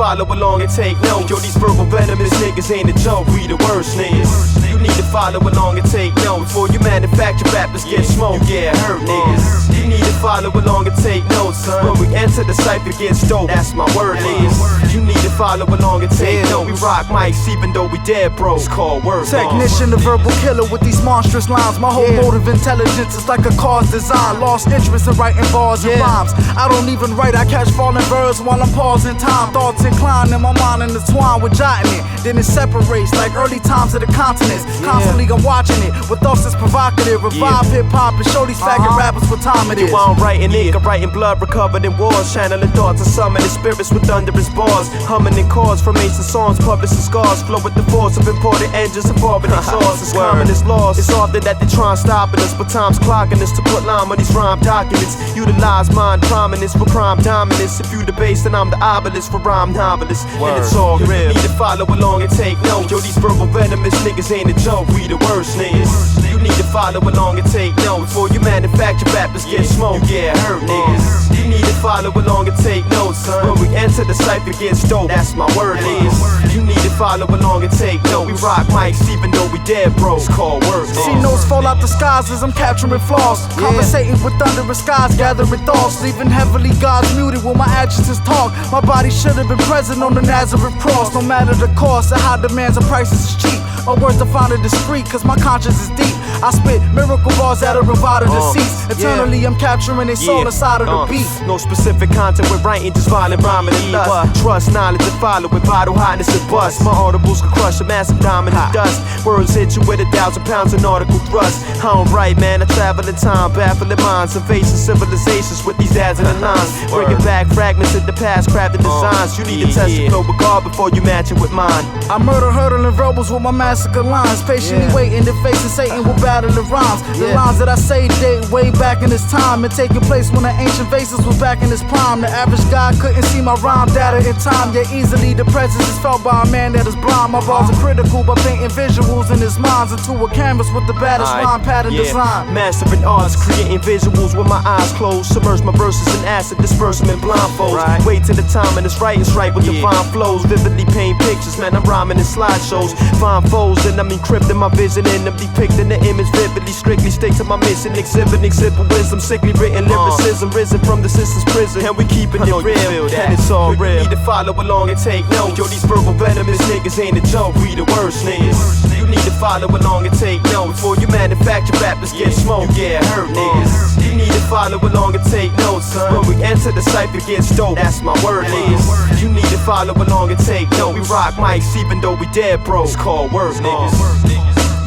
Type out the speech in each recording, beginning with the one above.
follow along and take note. Yo, these verbal venomous niggas ain't a joke, we the worst niggas. You need to follow along and take note. Before you manufacture rappers get smoked, yeah, hurt niggas. You need to follow along and take notes, son. When we enter the cypher gets dope, that's my word niggas. You need to follow along and take note. We rock mics even though we dead, bro. It's called word. Technician, the verbal killer with these monstrous lines. My whole motive intelligence is like a car's design. Lost interest in writing bars and rhymes. I don't even write, I catch falling verbs while I'm pausing time. Thoughts incline in my mind intertwine with jotting it. Then it separates like early times of the continents. Constantly I'm watching it with thoughts that's provocative. Revive hip-hop and show these faggot rappers what time it is. I'm writing ink, I'm writing blood recovered in wars. Channeling thoughts and summoning spirits with thunderous bars. Humming in chords from ancient songs, published in scars. Flow with the force of imported engines and foreign exhaust. It's common, it's lost. It's often that they try and stopping us, but time's clocking us to put lime on these rhyme documents. Utilize mind prominence for crime dominance. If you the base, then I'm the obelisk for rhyme novelists. And it's all real. You need to follow along and take note. Yo, these verbal venomous niggas ain't a joke, we the worst niggas. You need to follow along and take note. Before you manufacture rappers get smoked, yeah, hurt niggas. You need to follow along and take notes, son. When we enter the cypher gets dope, that's my word niggas. You need to follow along and take note. We rock mics even though we dead, bro. It's called word. See notes fall out the skies as I'm capturing flaws. Conversating with thunderous skies, gathering thoughts. Leaving heavily God's muted when my adjectives talk. My body should have been present on the Nazareth cross. No matter the cost, the high demands and prices is cheap. My words define it discreet, cause my conscience is deep. I spit miracle bars that'll revive the deceased. Eternally I'm capturing a soul inside of the beat. No specific content we're writing, just violent rhyming and lust. Trust, knowledge, and follow with vital hotness and bust. My audibles can crush a massive diamond and dust. Words hit you with 1,000 pounds in article thrust. I don't write, man, I travel in time, baffling minds, evading civilizations with these dazzling lines. Bringing back fragments of the past, crafting designs. You need to test the flow with God before you match it with mine. I murder hurdling verbals with my massacre lines. Patiently waiting to face Satan with battling rhymes. The lines that I say date way back in this time and taking place when the ancient vases was back in his prime. The average guy couldn't see my rhyme data in time, yet easily the presence is felt by a man that is blind. My bars are critical by painting visuals in his minds into a canvas with the baddest rhyme pattern design. Mastering arts, creating visuals with my eyes closed. Submerge my verses in acid, disperse them in blindfolds. Wait till the time and it's right with divine flows. Vividly paint pictures, man, I'm rhyming in slideshows. Find foes and I'm encrypting my vision and I'm depicting the image vividly. Strictly stick to my mission, exhibiting simple wisdom. Sickly written lyricism, risen from the system's prison. And we keeping it real, and it's all real. You need to follow along and take note. Yo, these verbal venomous niggas ain't a joke, we the worst niggas. You need to follow along and take note. Before you manufacture rappers get smoked, yeah, hurt niggas. You need to follow along and take notes, son. When we enter the cypher gets dope, that's my word niggas. You need to follow along and take note. We rock mics even though we dead, bro. It's called word niggas.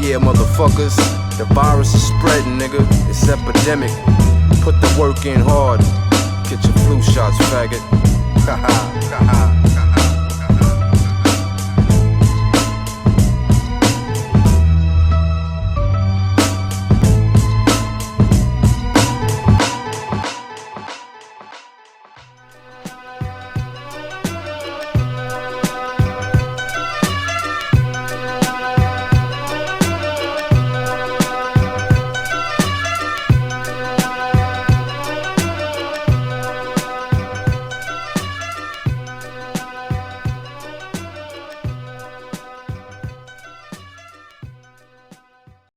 Yeah, motherfuckers, the virus is spreading, nigga. It's epidemic. Put the work in hard. Get your flu shots, faggot. Ha ha, ha ha.